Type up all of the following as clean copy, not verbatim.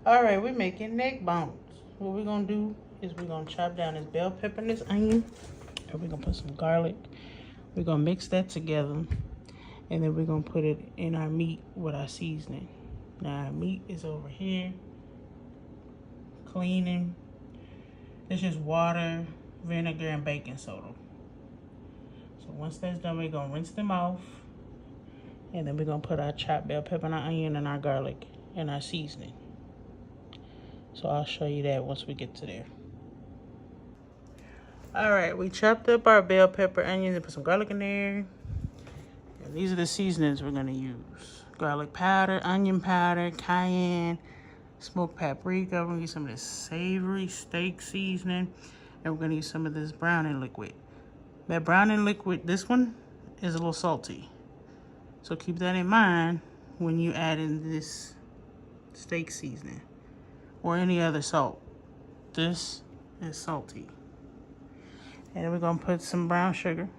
All right, we're making neck bones. What we're gonna do is we're gonna chop down this bell pepper and this onion, and we're gonna put some garlic. We're gonna mix that together, and then we're gonna put it in our meat with our seasoning. Now our meat is over here, cleaning. It's just water, vinegar, and baking soda. So once that's done, we're gonna rinse them off, and then we're gonna put our chopped bell pepper and our onion and our garlic and our seasoning. So I'll show you that once we get to there. All right, we chopped up our bell pepper, onions, and put some garlic in there. And these are the seasonings we're gonna use: garlic powder, onion powder, cayenne, smoked paprika. We're gonna use some of this savory steak seasoning, and we're gonna use some of this browning liquid. That browning liquid, this one, is a little salty. So keep that in mind when you add in this steak seasoning or any other salt. This is salty. And then we're gonna put some brown sugar.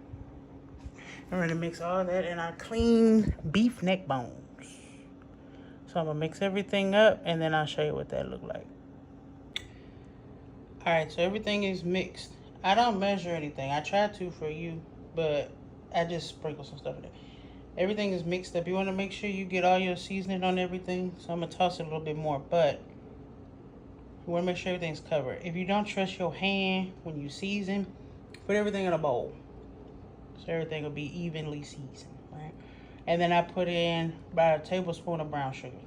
And we're gonna mix all that in our clean beef neck bones. So I'm gonna mix everything up and then I'll show you what that look like. All right, so everything is mixed. I don't measure anything. I try to for you, but I just sprinkle some stuff in there. Everything is mixed up. You wanna make sure you get all your seasoning on everything. So I'm gonna toss it a little bit more, but you wanna make sure everything's covered. If you don't trust your hand when you season, put everything in a bowl. So everything will be evenly seasoned, right? And then I put in about a tablespoon of brown sugar.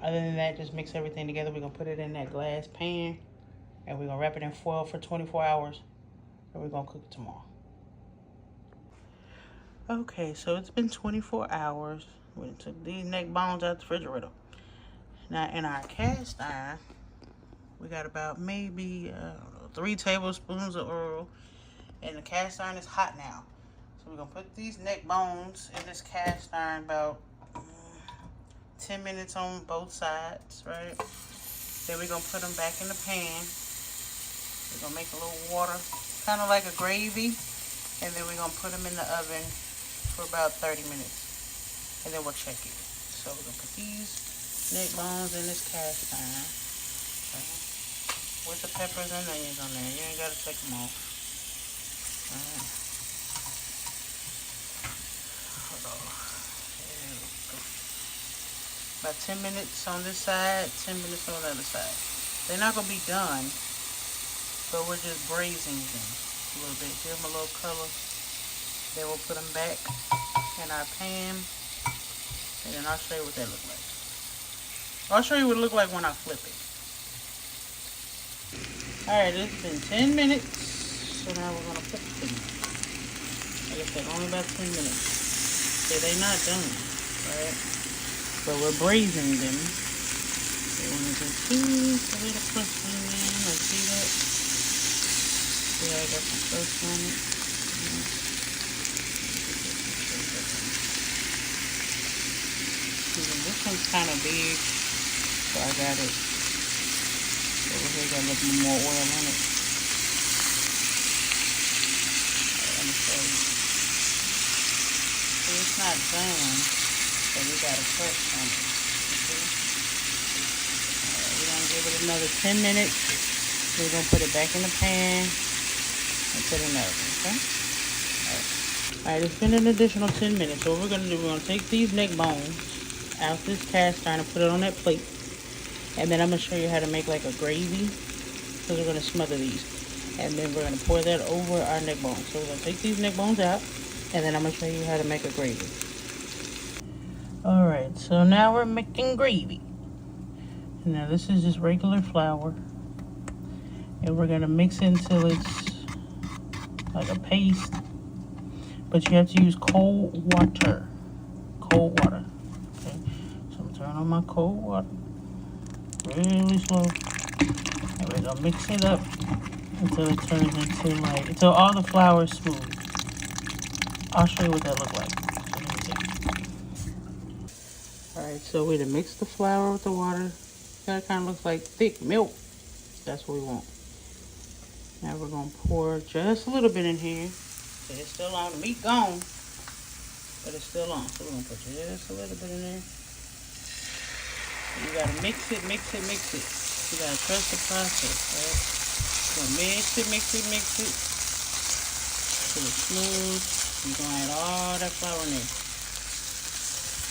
Other than that, just mix everything together. We're gonna put it in that glass pan and we're gonna wrap it in foil for 24 hours and we're gonna cook it tomorrow. Okay, so it's been 24 hours. We took these neck bones out the refrigerator. Now in our cast iron, we got about maybe 3 tablespoons of oil, and the cast iron is hot now. So we're gonna put these neck bones in this cast iron about 10 minutes on both sides, right? Then we're gonna put them back in the pan. We're gonna make a little water, kind of like a gravy, and then we're gonna put them in the oven for about 30 minutes, and then we'll check it. So we're gonna put these neck bones in this cast iron, okay, with the peppers and onions on there. You ain't gotta take them off. Alright. Hold on. There we go. About 10 minutes on this side, 10 minutes on the other side. They're not gonna be done, but we're just braising them a little bit. Give them a little color. Then we'll put them back in our pan, and then I'll show you what that looks like. I'll show you what it looks like when I flip it. Alright, it's been 10 minutes, so now we're gonna flip them. Like I said, only about 10 minutes. So they're not done, right? But we're braising them. They want to just see a little crust on there. Like, see that? See how I got some crust on it? This one's kind of big, so I got it over here. Got a little bit more oil on it. Let me show you. So it's not done, so we got a crust on it. Okay? We're gonna give it another 10 minutes. We're gonna put it back in the pan and put it in the oven. Okay. Alright, it's been an additional 10 minutes. So what we're gonna do, we're gonna take these neck bones out this cast iron and put it on that plate, and then I'm gonna show you how to make like a gravy, because we're gonna smother these, and then we're gonna pour that over our neck bones. So we're gonna take these neck bones out, and then I'm gonna show you how to make a gravy. All right, so now we're making gravy. Now this is just regular flour, and we're gonna mix it until it's like a paste, but you have to use cold water. Cold water. Turn on my cold water really slow, and we're gonna mix it up until it turns into like, until all the flour is smooth. I'll show you what that looks like. Alright, so we done mixed the flour with the water. That kind of looks like thick milk. That's what we want. Now we're gonna pour just a little bit in here. So it's still on. The meat gone, but it's still on. So we're gonna put just a little bit in there. You gotta mix it, mix it, mix it. You gotta trust the process, right? So mix it, mix it, mix it. Till it's smooth. You're gonna add all that flour in there.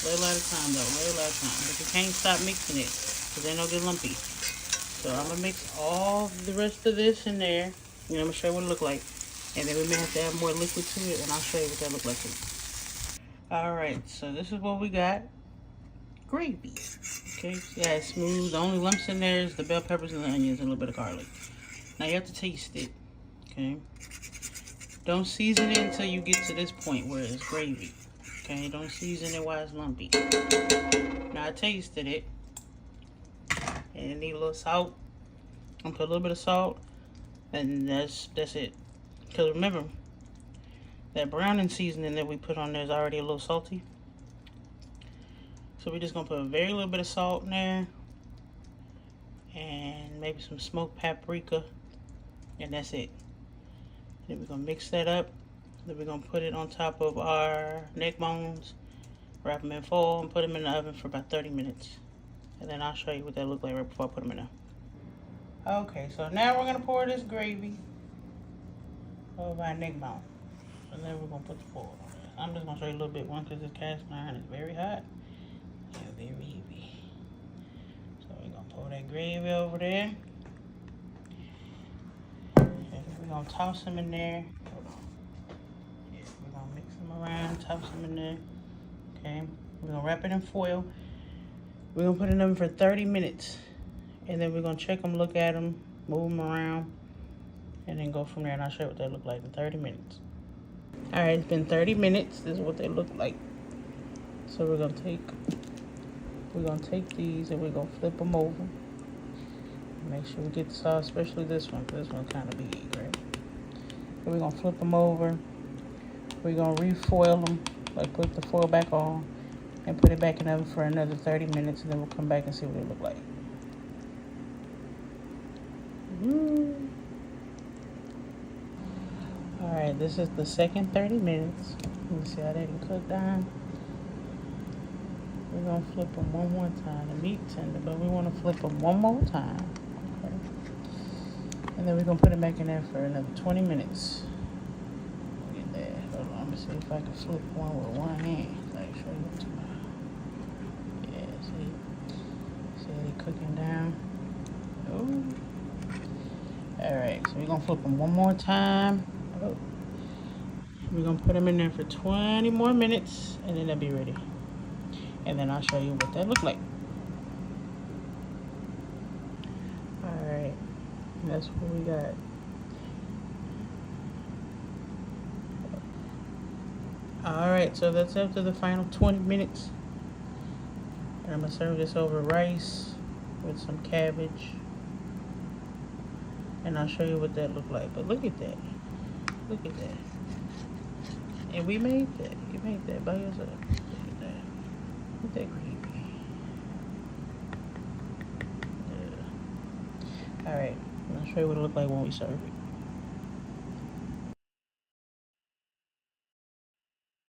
Little at a time though, little at a time. But you can't stop mixing it, because then it'll get lumpy. So I'm gonna mix all the rest of this in there. And I'm gonna show you what it look like. And then we may have to add more liquid to it, and I'll show you what that look like too. Alright, so this is what we got. Gravy. Okay, yeah, it's smooth. The only lumps in there is the bell peppers and the onions and a little bit of garlic. Now you have to taste it. Okay. Don't season it until you get to this point where it's gravy. Okay, don't season it while it's lumpy. Now I tasted it. And it need a little salt. I'm gonna put a little bit of salt. And that's it. Because remember, that browning seasoning that we put on there is already a little salty. So we're just gonna put a very little bit of salt in there. And maybe some smoked paprika. And that's it. Then we're gonna mix that up. Then we're gonna put it on top of our neck bones. Wrap them in foil and put them in the oven for about 30 minutes. And then I'll show you what that look like right before I put them in there. Okay, so now we're gonna pour this gravy over our neck bone. And then we're gonna put the foil on it. I'm just gonna show you a little bit, one, because this cast iron is very hot and very heavy. So we're gonna pour that gravy over there. And we're gonna toss them in there. Hold on. Yeah, we're gonna mix them around, toss them in there. Okay, we're gonna wrap it in foil. We're gonna put it in the oven for 30 minutes. And then we're gonna check them, look at them, move them around, and then go from there. And I'll show you what they look like in 30 minutes. All right, it's been 30 minutes. This is what they look like. So we're gonna take these and we're gonna flip them over. Make sure we get the sauce, especially this one, because this one's kind of big, right? And we're gonna flip them over. We're gonna refoil them, like put the foil back on, and put it back in the oven for another 30 minutes, and then we'll come back and see what they look like. Alright, this is the second 30 minutes. Let me see how they can cook down. We're going to flip them one more time. The meat's tender, but we want to flip them one more time. Okay. And then we're going to put it back in there for another 20 minutes. Look at that. Hold on, let me see if I can flip one with one hand. Like, show you what to do. Yeah, see? See they cooking down? Oh. Alright, so we're going to flip them one more time. Oh. We're going to put them in there for 20 more minutes, and then they'll be ready. And then I'll show you what that look like. Alright, that's what we got. Alright, so that's after the final 20 minutes. And I'm going to serve this over rice with some cabbage. And I'll show you what that look like. But look at that. Look at that. And we made that. You made that by yourself. Look at that. Look at that gravy. Yeah. Alright. I'll show you what it look like when we serve it.